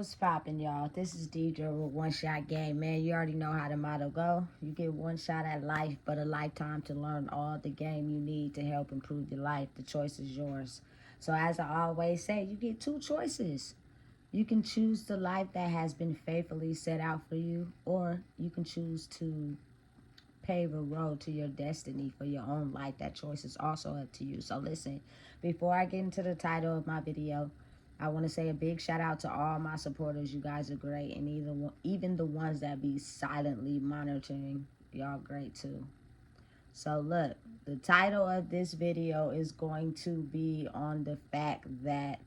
What's poppin', y'all? This is Deidre with One Shot Game. Man, you already know how the motto go. You get one shot at life, but a lifetime to learn all the game you need to help improve your life. The choice is yours. So as I always say, you get two choices. You can choose the life that has been faithfully set out for you, or you can choose to pave a road to your destiny for your own life. That choice is also up to you. So listen, before I get into the title of my video, I want to say a big shout out to all my supporters. You guys are great, and even the ones that be silently monitoring, y'all great too. So look, the title of this video is going to be on the fact that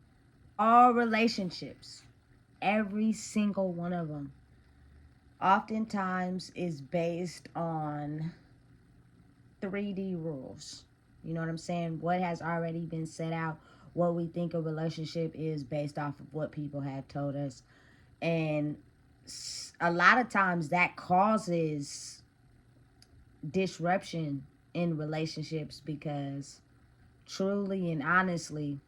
all relationships, every single one of them, oftentimes is based on 3D rules. You know what I'm saying? What has already been set out, what we think a relationship is based off of what people have told us. And a lot of times that causes disruption in relationships because truly and honestly,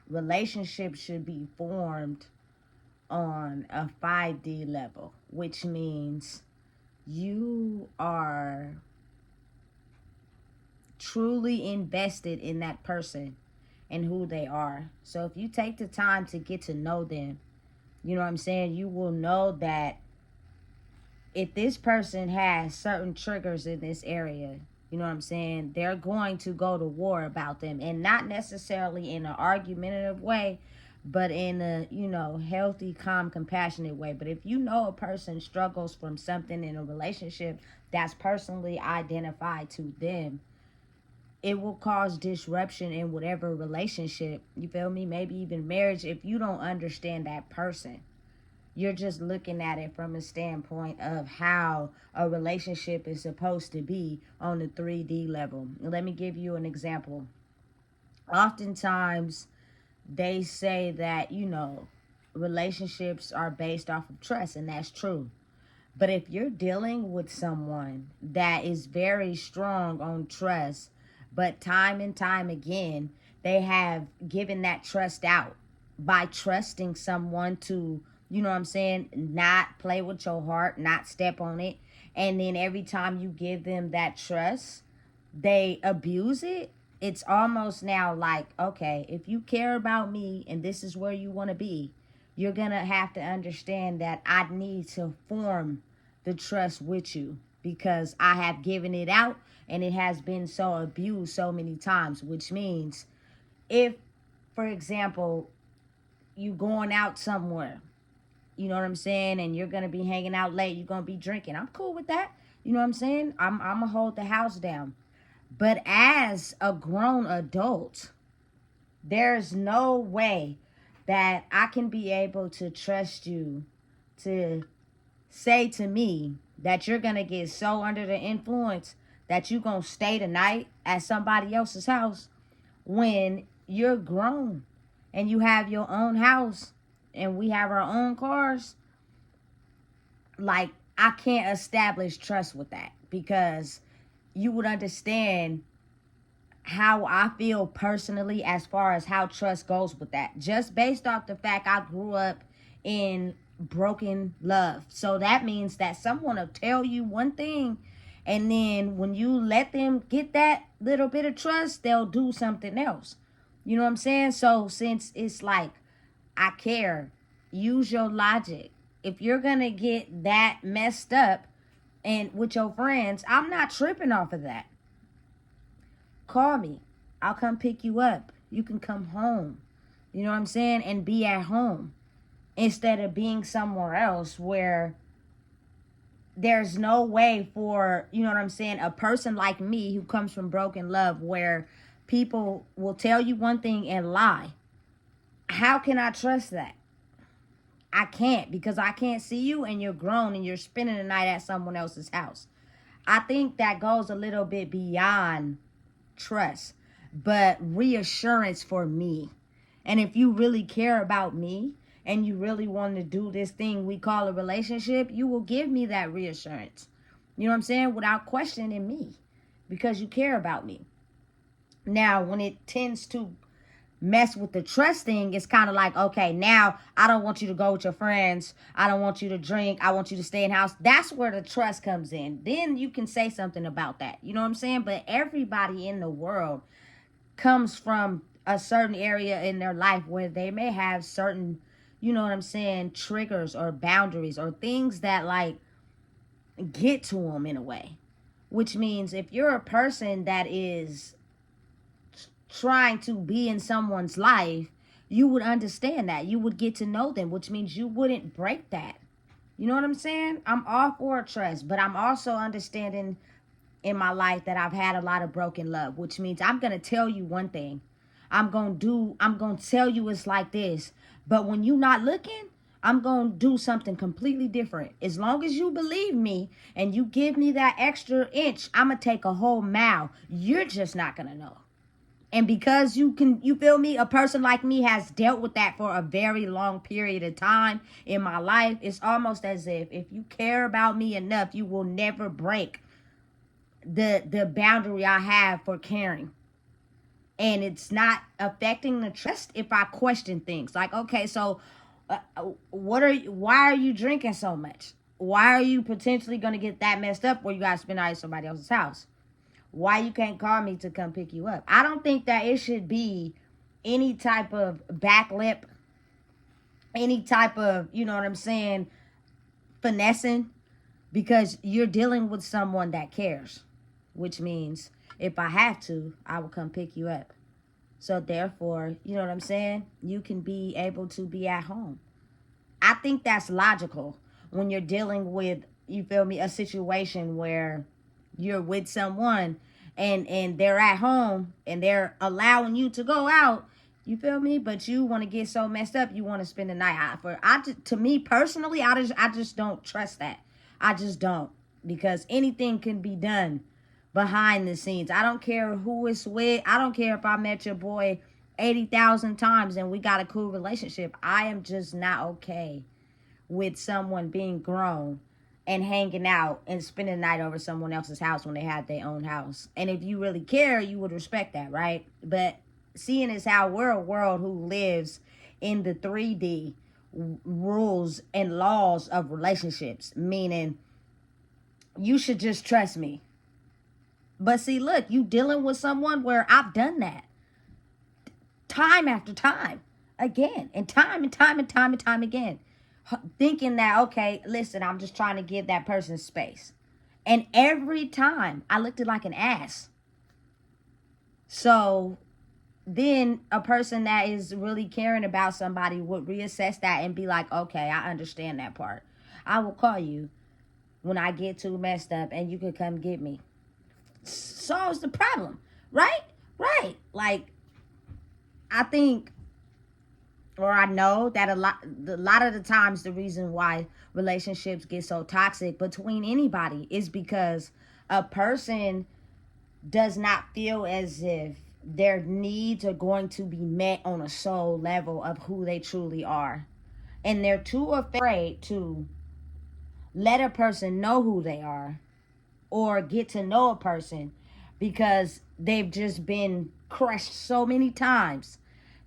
relationships should be formed on a 5D level, which means you are truly invested in that person and who they are. So if you take the time to get to know them, you know what I'm saying, you will know that if this person has certain triggers in this area, you know what I'm saying, they're going to go to war about them, and not necessarily in an argumentative way, but in a, healthy, calm, compassionate way. But if you know a person struggles from something in a relationship that's personally identified to them, it will cause disruption in whatever relationship, you feel me, maybe even marriage, if you don't understand that person. You're just looking at it from a standpoint of how a relationship is supposed to be on the 3D level. Let me give you an example. Oftentimes, they say that, relationships are based off of trust, and that's true. But if you're dealing with someone that is very strong on trust, but time and time again, they have given that trust out by trusting someone to, you know what I'm saying, not play with your heart, not step on it. And then every time you give them that trust, they abuse it. It's almost now like, okay, if you care about me and this is where you want to be, you're going to have to understand that I need to form the trust with you because I have given it out and it has been so abused so many times, which means if, for example, you going out somewhere, you know what I'm saying, and you're going to be hanging out late, you're going to be drinking, I'm cool with that. You know what I'm saying? I'm going to hold the house down. But as a grown adult, there's no way that I can be able to trust you to say to me that you're going to get so under the influence that you're going to stay the night at somebody else's house when you're grown and you have your own house and we have our own cars. Like, I can't establish trust with that because you would understand how I feel personally as far as how trust goes with that. Just based off the fact I grew up in broken love. So that means that someone will tell you one thing, and then when you let them get that little bit of trust, they'll do something else. You know what I'm saying? So since it's like, I care, use your logic. If you're going to get that messed up and with your friends, I'm not tripping off of that. Call me. I'll come pick you up. You can come home. You know what I'm saying? And be at home instead of being somewhere else where there's no way for, you know what I'm saying, a person like me who comes from broken love where people will tell you one thing and lie. How can I trust that? I can't, because I can't see you and you're grown and you're spending the night at someone else's house. I think that goes a little bit beyond trust, but reassurance for me. And if you really care about me and you really want to do this thing we call a relationship, you will give me that reassurance. You know what I'm saying? Without questioning me, because you care about me. Now, when it tends to mess with the trust thing, it's kind of like, okay, now I don't want you to go with your friends. I don't want you to drink. I want you to stay in house. That's where the trust comes in. Then you can say something about that. You know what I'm saying? But everybody in the world comes from a certain area in their life where they may have certain, you know what I'm saying, triggers or boundaries or things that like get to them in a way. Which means if you're a person that is trying to be in someone's life, you would understand that. You would get to know them, which means you wouldn't break that. You know what I'm saying? I'm all for trust, but I'm also understanding in my life that I've had a lot of broken love, which means I'm going to tell you one thing. I'm going to tell you it's like this. But when you're not looking, I'm going to do something completely different. As long as you believe me and you give me that extra inch, I'm going to take a whole mile. You're just not going to know. And because you feel me, a person like me has dealt with that for a very long period of time in my life. It's almost as if you care about me enough, you will never break the boundary I have for caring. And it's not affecting the trust if I question things. Like, okay, so why are you drinking so much? Why are you potentially going to get that messed up where you got to spend the night at somebody else's house? Why you can't call me to come pick you up? I don't think that it should be any type of backlip, any type of, you know what I'm saying, finessing, because you're dealing with someone that cares, which means if I have to, I will come pick you up. So therefore, you know what I'm saying, you can be able to be at home. I think that's logical when you're dealing with, you feel me, a situation where you're with someone and they're at home and they're allowing you to go out, you feel me, but you want to get so messed up you want to spend the night out. To me personally, I just don't trust that. I just don't, because anything can be done behind the scenes. I don't care who it's with. I don't care if I met your boy 80,000 times and we got a cool relationship. I am just not okay with someone being grown and hanging out and spending the night over someone else's house when they had their own house. And if you really care, you would respect that, right? But seeing as how we're a world who lives in the 3D rules and laws of relationships, meaning you should just trust me. But see, look, you dealing with someone where I've done that time after time again, and time and time and time and time again, thinking that, okay, listen, I'm just trying to give that person space. And every time I looked at like an ass. So then a person that is really caring about somebody would reassess that and be like, okay, I understand that part. I will call you when I get too messed up and you can come get me. Solves the problem, right? Right. Like, I think, or I know that a lot of the times the reason why relationships get so toxic between anybody is because a person does not feel as if their needs are going to be met on a soul level of who they truly are. And they're too afraid to let a person know who they are or get to know a person because they've just been crushed so many times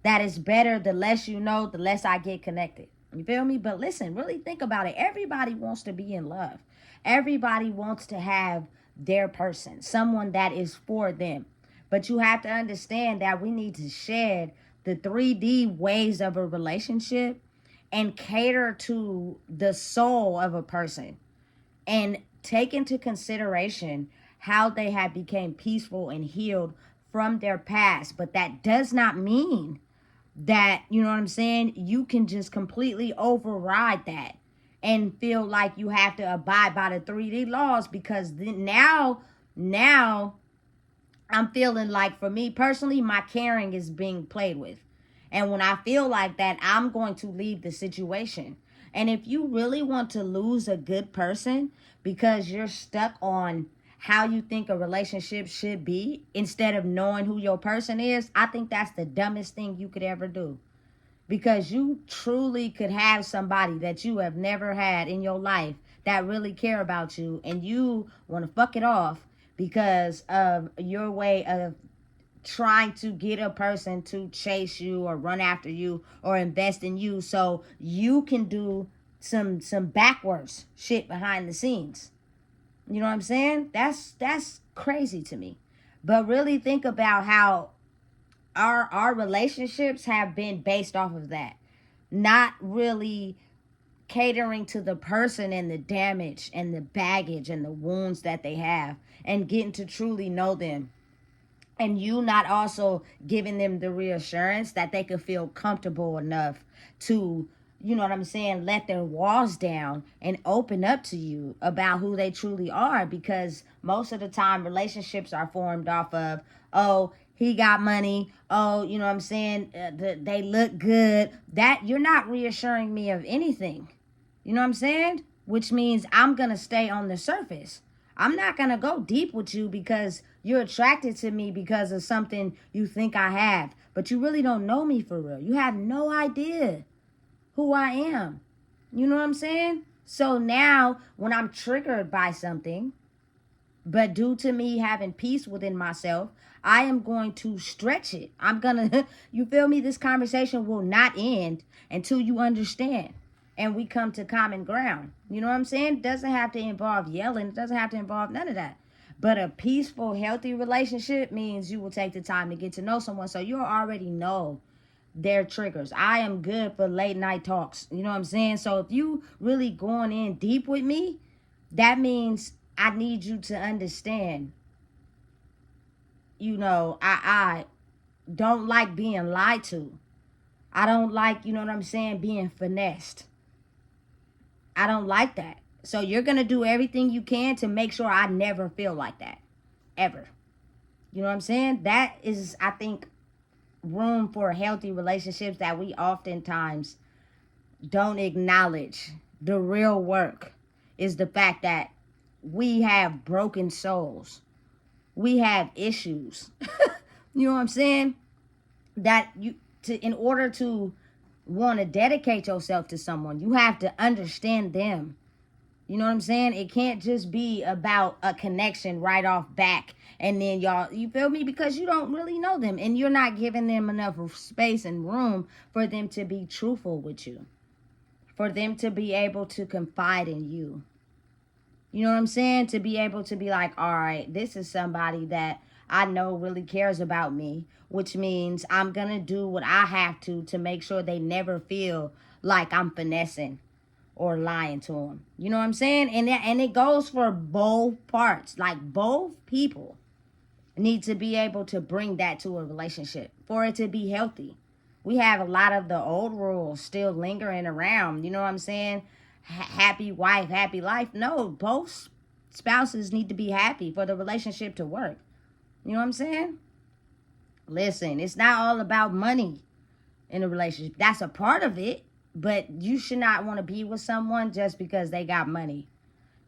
that it's better the less you know, the less I get connected. You feel me? But listen, really think about it. Everybody wants to be in love. Everybody wants to have their person, someone that is for them. But you have to understand that we need to shed the 3D ways of a relationship and cater to the soul of a person and take into consideration how they have become peaceful and healed from their past. But that does not mean that, you know what I'm saying, you can just completely override that and feel like you have to abide by the 3D laws, because then now I'm feeling like, for me personally, my caring is being played with. And when I feel like that, I'm going to leave the situation. And if you really want to lose a good person because you're stuck on how you think a relationship should be instead of knowing who your person is, I think that's the dumbest thing you could ever do. Because you truly could have somebody that you have never had in your life that really care about you, and you want to fuck it off because of your way of trying to get a person to chase you or run after you or invest in you so you can do some backwards shit behind the scenes. You know what I'm saying? That's crazy to me. But really think about how our relationships have been based off of that. Not really catering to the person and the damage and the baggage and the wounds that they have and getting to truly know them. And you not also giving them the reassurance that they could feel comfortable enough to, you know what I'm saying, let their walls down and open up to you about who they truly are. Because most of the time relationships are formed off of, oh, he got money, oh, you know what I'm saying, they look good. That you're not reassuring me of anything. You know what I'm saying? Which means I'm going to stay on the surface. I'm not going to go deep with you because you're attracted to me because of something you think I have. But you really don't know me for real. You have no idea who I am. You know what I'm saying? So now when I'm triggered by something, but due to me having peace within myself, I am going to stretch it. I'm going to, you feel me? This conversation will not end until you understand and we come to common ground. You know what I'm saying? It doesn't have to involve yelling. It doesn't have to involve none of that. But a peaceful, healthy relationship means you will take the time to get to know someone so you already know their triggers. I am good for late night talks. You know what I'm saying? So if you really going in deep with me, that means I need you to understand, you know, I don't like being lied to. I don't like, you know what I'm saying, being finessed. I don't like that. So you're going to do everything you can to make sure I never feel like that. Ever. You know what I'm saying? That is, I think, room for healthy relationships that we oftentimes don't acknowledge. The real work is the fact that we have broken souls. We have issues. You know what I'm saying? That in order to want to dedicate yourself to someone, you have to understand them. You know what I'm saying? It can't just be about a connection right off back and then y'all, you feel me? Because you don't really know them and you're not giving them enough space and room for them to be truthful with you, for them to be able to confide in you. You know what I'm saying? To be able to be like, all right, this is somebody that I know really cares about me, which means I'm going to do what I have to make sure they never feel like I'm finessing or lying to them. You know what I'm saying? And it goes for both parts. Like both people need to be able to bring that to a relationship for it to be healthy. We have a lot of the old rules still lingering around. You know what I'm saying? Happy wife, happy life. No, both spouses need to be happy for the relationship to work. You know what I'm saying? Listen, it's not all about money in a relationship. That's a part of it. But you should not want to be with someone just because they got money.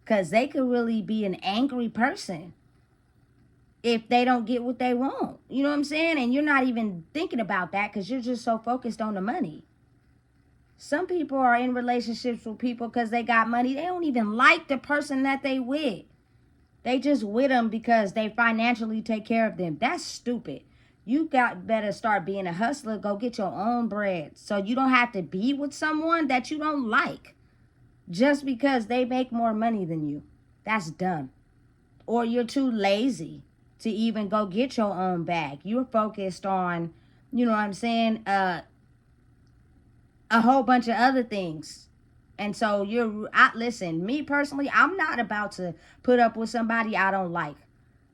Because they could really be an angry person if they don't get what they want. You know what I'm saying? And you're not even thinking about that because you're just so focused on the money. Some people are in relationships with people because they got money. They don't even like the person that they with. They just with them because they financially take care of them. That's stupid. You got better start being a hustler. Go get your own bread. So you don't have to be with someone that you don't like just because they make more money than you. That's dumb. Or you're too lazy to even go get your own bag. You're focused on, you know what I'm saying, a whole bunch of other things. And so listen, me personally, I'm not about to put up with somebody I don't like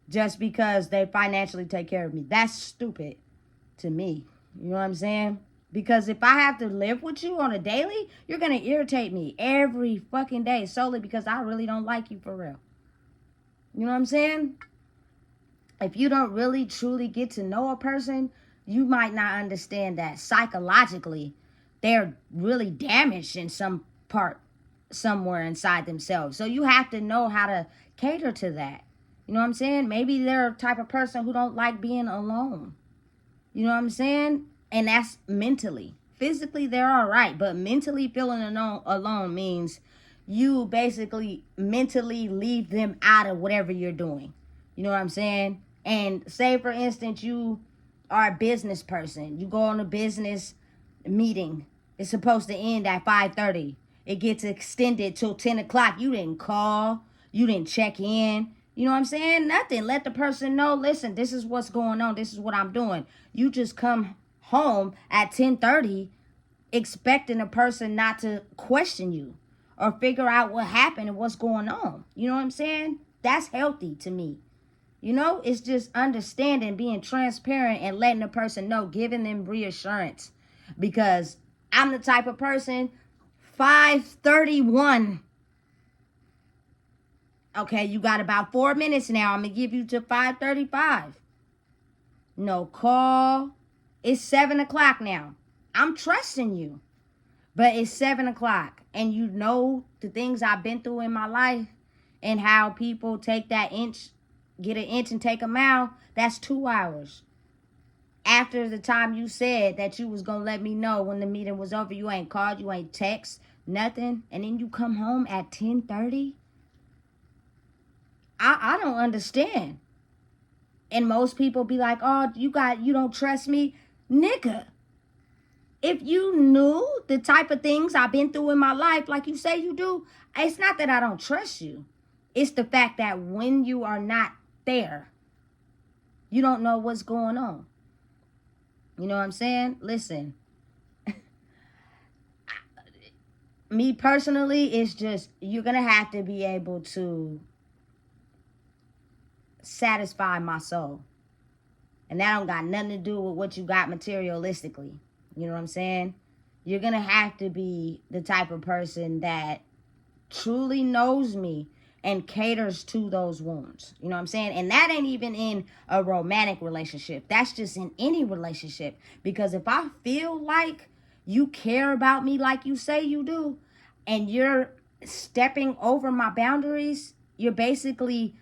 just because they financially take care of me. That's stupid to me. You know what I'm saying? Because if I have to live with you on a daily, you're going to irritate me every fucking day solely because I really don't like you for real. You know what I'm saying? If you don't really truly get to know a person, you might not understand that psychologically they're really damaged in some part somewhere inside themselves. So you have to know how to cater to that. You know what I'm saying? Maybe they're a type of person who don't like being alone. You know what I'm saying? And that's mentally. Physically, they're all right. But mentally feeling alone means you basically mentally leave them out of whatever you're doing. You know what I'm saying? And say, for instance, you are a business person. You go on a business meeting. It's supposed to end at 5:30. It gets extended till 10 o'clock. You didn't call. You didn't check in. You know what I'm saying? Nothing. Let the person know, listen, this is what's going on. This is what I'm doing. You just come home at 10:30 expecting a person not to question you or figure out what happened and what's going on. You know what I'm saying? That's healthy to me. You know, it's just understanding, being transparent, and letting the person know, giving them reassurance. Because I'm the type of person, 5:31. Okay, you got about 4 minutes now. I'm going to give you to 5:35. No call. It's 7 o'clock now. I'm trusting you. But it's 7 o'clock. And you know the things I've been through in my life and how people take that inch, get an inch and take a mile. That's 2 hours. After the time you said that you was going to let me know when the meeting was over, you ain't called, you ain't text, nothing. And then you come home at 10:30. I don't understand. And most people be like, oh, you don't trust me. Nigga, if you knew the type of things I've been through in my life, like you say you do, it's not that I don't trust you. It's the fact that when you are not there, you don't know what's going on. You know what I'm saying? Listen, me personally, it's just, you're going to have to be able to satisfy my soul. And that don't got nothing to do with what you got materialistically. You know what I'm saying? You're going to have to be the type of person that truly knows me and caters to those wounds. You know what I'm saying? And that ain't even in a romantic relationship. That's just in any relationship. Because if I feel like you care about me like you say you do, and you're stepping over my boundaries, you're basically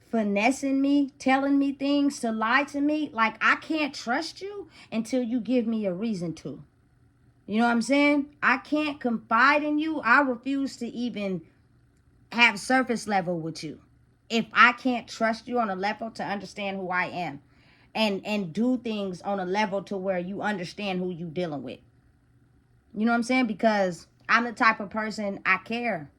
finessing me, telling me things to lie to me, like I can't trust you until you give me a reason to. You know what I'm saying? I can't confide in you. I refuse to even have surface level with you if I can't trust you on a level to understand who I am and do things on a level to where you understand who you dealing with. You know what I'm saying? Because I'm the type of person, I care.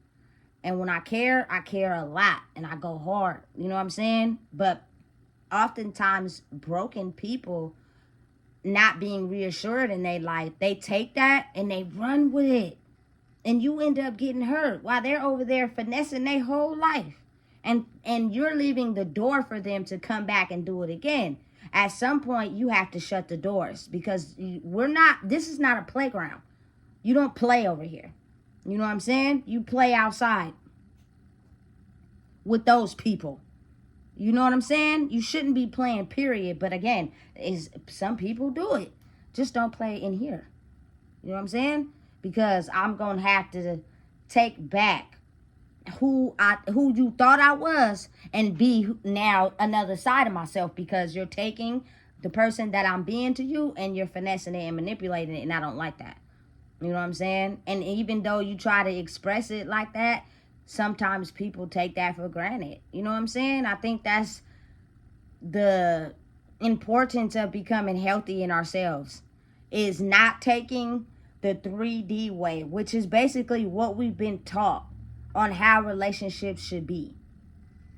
And when I care a lot and I go hard. You know what I'm saying? But oftentimes broken people not being reassured in their life, they take that and they run with it. And you end up getting hurt while they're over there finessing their whole life. And you're leaving the door for them to come back and do it again. At some point, you have to shut the doors because this is not a playground. You don't play over here. You know what I'm saying? You play outside with those people. You know what I'm saying? You shouldn't be playing, period. But again, some people do it. Just don't play in here. You know what I'm saying? Because I'm going to have to take back who you thought I was and be now another side of myself, because you're taking the person that I'm being to you and you're finessing it and manipulating it, and I don't like that. You know what I'm saying? And even though you try to express it like that, sometimes people take that for granted. You know what I'm saying? I think that's the importance of becoming healthy in ourselves, is not taking the 3D way, which is basically what we've been taught on how relationships should be.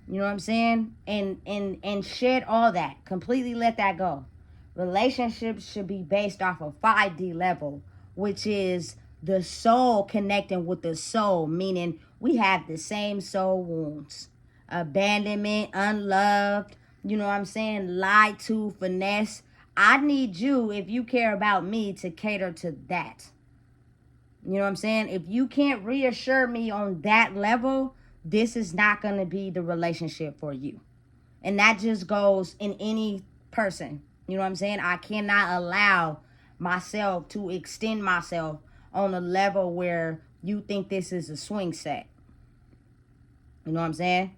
You know what I'm saying? And shed all that. Completely let that go. Relationships should be based off of 5D level, which is the soul connecting with the soul, meaning we have the same soul wounds. Abandonment, unloved, you know what I'm saying? Lied to, finesse. I need you, if you care about me, to cater to that. You know what I'm saying? If you can't reassure me on that level, this is not going to be the relationship for you. And that just goes in any person. You know what I'm saying? I cannot allow myself to extend myself on a level where you think this is a swing set. You know what I'm saying?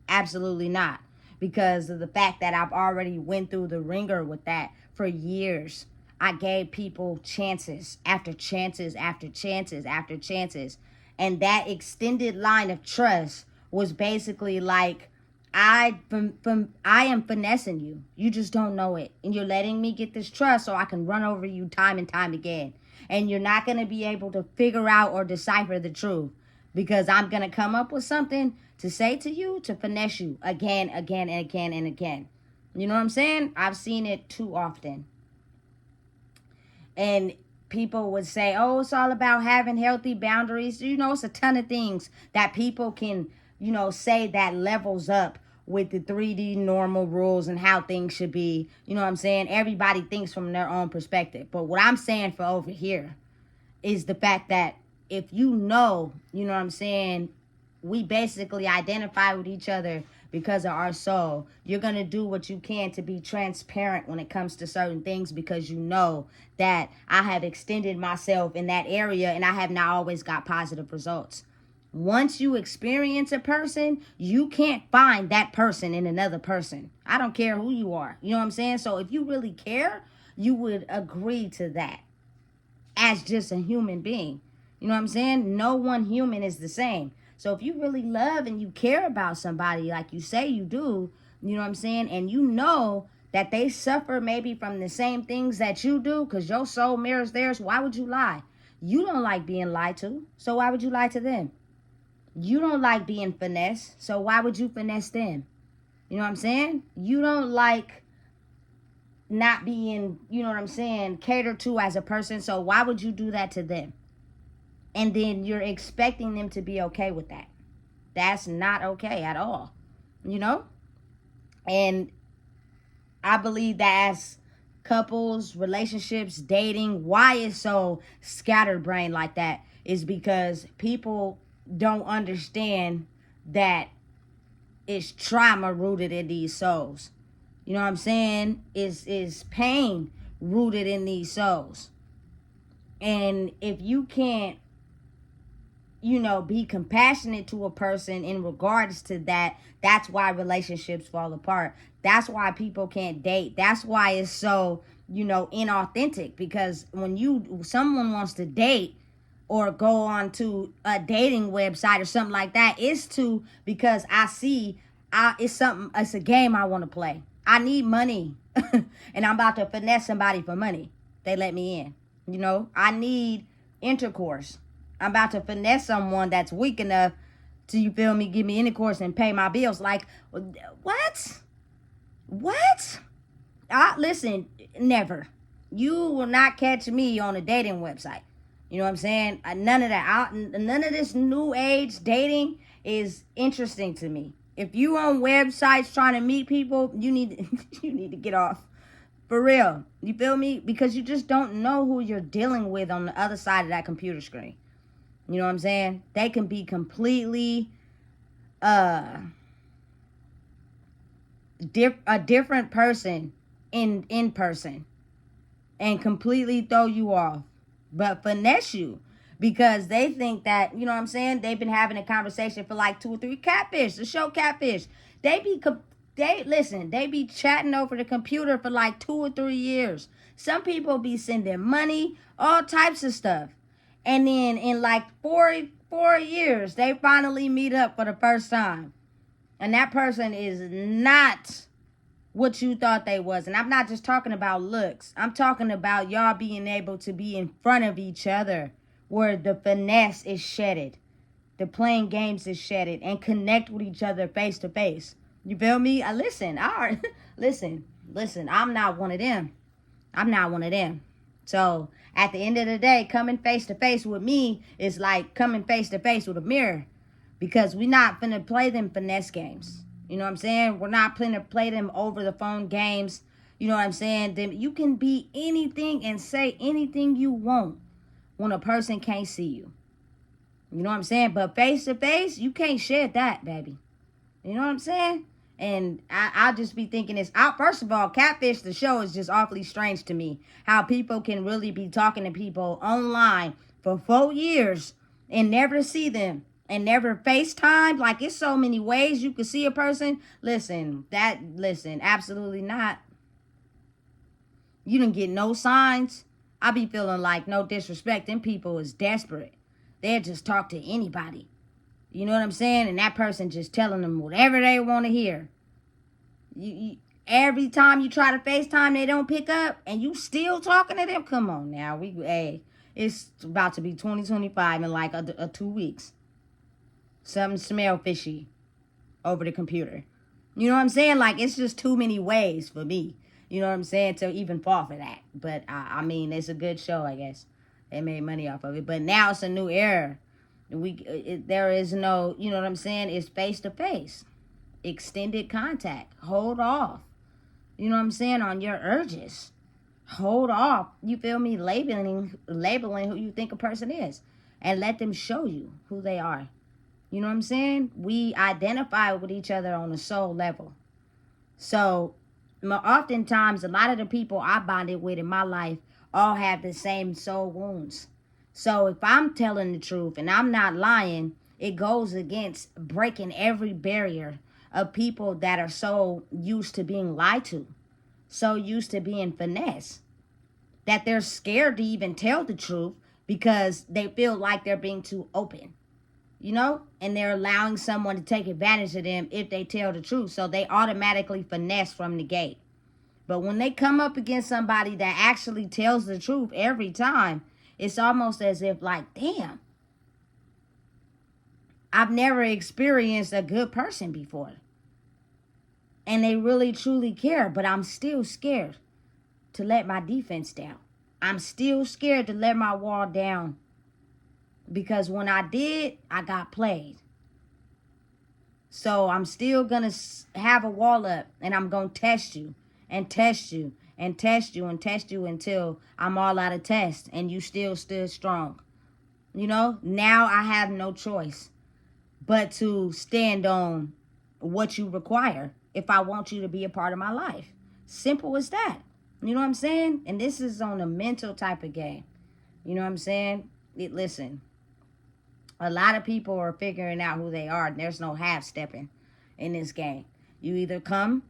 Absolutely not. Because of the fact that I've already went through the ringer with that for years. I gave people chances after chances after chances after chances. And that extended line of trust was basically like I am finessing you. You just don't know it. And you're letting me get this trust so I can run over you time and time again. And you're not going to be able to figure out or decipher the truth, because I'm going to come up with something to say to you to finesse you again, again, and again, and again. You know what I'm saying? I've seen it too often. And people would say, oh, it's all about having healthy boundaries. You know, it's a ton of things that people can, say that levels up with the 3D normal rules and how things should be. You know what I'm saying? Everybody thinks from their own perspective. But what I'm saying for over here is the fact that if you know what I'm saying, we basically identify with each other because of our soul. You're going to do what you can to be transparent when it comes to certain things, because you know that I have extended myself in that area and I have not always got positive results. Once you experience a person, you can't find that person in another person. I don't care who you are. You know what I'm saying? So if you really care, you would agree to that as just a human being. You know what I'm saying? No one human is the same. So if you really love and you care about somebody like you say you do, you know what I'm saying? And you know that they suffer maybe from the same things that you do, because your soul mirrors theirs, why would you lie? You don't like being lied to, so why would you lie to them? You don't like being finessed, so why would you finesse them? You know what I'm saying? You don't like not being, you know what I'm saying, catered to as a person, so why would you do that to them? And then you're expecting them to be okay with that. That's not okay at all, you know? And I believe that as couples, relationships, dating, why it's so scatterbrained like that is because people don't understand that it's trauma rooted in these souls. You know what I'm saying? Is pain rooted in these souls. And if you can't, be compassionate to a person in regards to that, that's why relationships fall apart. That's why people can't date. That's why it's so, inauthentic. Because when someone wants to date or go on to a dating website or something like that, because I see it's a game I want to play. I need money and I'm about to finesse somebody for money. They let me in. I need intercourse. I'm about to finesse someone that's weak enough to, you feel me, give me intercourse and pay my bills. Like, what? What? Listen, never. You will not catch me on a dating website. You know what I'm saying? None of that. None of this new age dating is interesting to me. If you on websites trying to meet people, you need you need to get off. For real. You feel me? Because you just don't know who you're dealing with on the other side of that computer screen. You know what I'm saying? They can be completely a different person in person and completely throw you off, but finesse you because they think that, you know what I'm saying, they've been having a conversation for like 2 or 3 catfish, the show Catfish. They be chatting over the computer for like 2 or 3 years. Some people be sending money, all types of stuff. And then in like 4 years, they finally meet up for the first time. And that person is not what you thought they was. And I'm not just talking about looks. I'm talking about y'all being able to be in front of each other where the finesse is shedded. The playing games is shedded and connect with each other face to face. You feel me? Listen, I'm not one of them. I'm not one of them. So at the end of the day, coming face to face with me is like coming face to face with a mirror, because we're not finna play them finesse games. You know what I'm saying? We're not finna play them over the phone games. You know what I'm saying? Then you can be anything and say anything you want when a person can't see you. You know what I'm saying? But face to face, you can't shed that, baby. You know what I'm saying? And I'll just be thinking this. First of all, Catfish, the show, is just awfully strange to me. How people can really be talking to people online for 4 years and never see them and never FaceTime. Like, it's so many ways you could see a person. Listen, absolutely not. You didn't get no signs. I be feeling like, no disrespect, them people is desperate. They'll just talk to anybody. You know what I'm saying? And that person just telling them whatever they want to hear. Every time you try to FaceTime, they don't pick up, and you still talking to them. Come on now, it's about to be 2025 in like a 2 weeks. Something smell fishy over the computer. You know what I'm saying? Like, it's just too many ways for me. You know what I'm saying? To even fall for that. But I mean, it's a good show, I guess. They made money off of it. But now it's a new era. There is no, you know what I'm saying? It's face to face, extended contact. Hold off. You know what I'm saying? On your urges. Hold off. You feel me? Labeling who you think a person is, and let them show you who they are. You know what I'm saying? We identify with each other on a soul level. So, oftentimes, a lot of the people I bonded with in my life all have the same soul wounds. So, if I'm telling the truth and I'm not lying, it goes against breaking every barrier of people that are so used to being lied to, so used to being finessed, that they're scared to even tell the truth because they feel like they're being too open. You know, and they're allowing someone to take advantage of them if they tell the truth. So they automatically finesse from the gate. But when they come up against somebody that actually tells the truth every time, it's almost as if, like, damn, I've never experienced a good person before. And they really truly care, but I'm still scared to let my defense down. I'm still scared to let my wall down. Because when I did, I got played. So I'm still going to have a wall up, and I'm going to test you and test you and test you and test you until I'm all out of test and you still stood strong. You know, now I have no choice but to stand on what you require if I want you to be a part of my life. Simple as that. You know what I'm saying? And this is on a mental type of game. You know what I'm saying? Listen. A lot of people are figuring out who they are, and there's no half-stepping in this game. You either come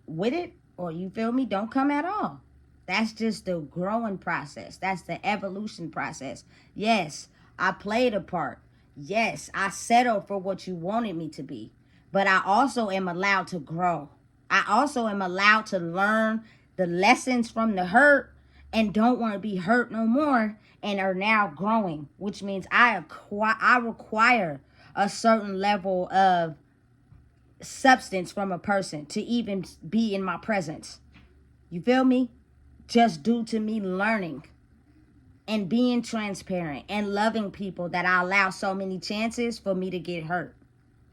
with it, or you feel me, don't come at all. That's just the growing process. That's the evolution process. Yes, I played a part. Yes, I settled for what you wanted me to be. But I also am allowed to grow. I also am allowed to learn the lessons from the hurt and don't want to be hurt no more, and are now growing, which means I require a certain level of substance from a person to even be in my presence. You feel me? Just due to me learning and being transparent and loving people that I allow so many chances for me to get hurt.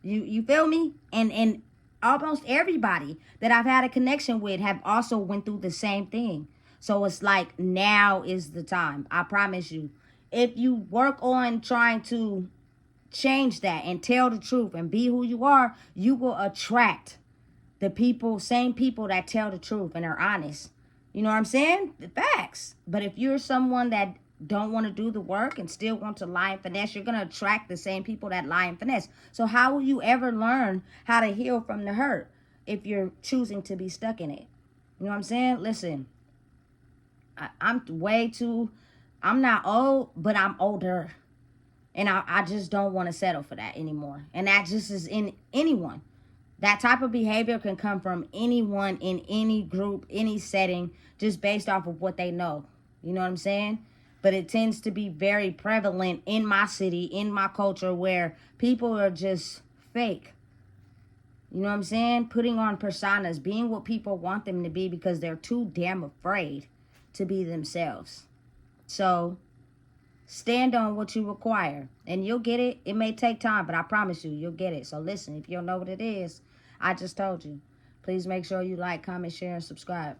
You feel me? And almost everybody that I've had a connection with have also went through the same thing. So it's like, now is the time. I promise you. If you work on trying to change that and tell the truth and be who you are, you will attract the same people that tell the truth and are honest. You know what I'm saying? The facts. But if you're someone that don't want to do the work and still want to lie and finesse, you're going to attract the same people that lie and finesse. So how will you ever learn how to heal from the hurt if you're choosing to be stuck in it? You know what I'm saying? Listen, I'm not old, but I'm older. And I just don't want to settle for that anymore. And that just is in anyone. That type of behavior can come from anyone in any group, any setting, just based off of what they know. You know what I'm saying? But it tends to be very prevalent in my city, in my culture, where people are just fake. You know what I'm saying? Putting on personas, being what people want them to be because they're too damn afraid to be themselves. So stand on what you require and you'll get it. It may take time, but I promise you, you'll get it. So listen, if you don't know what it is, I just told you. Please make sure you like, comment, share, and subscribe.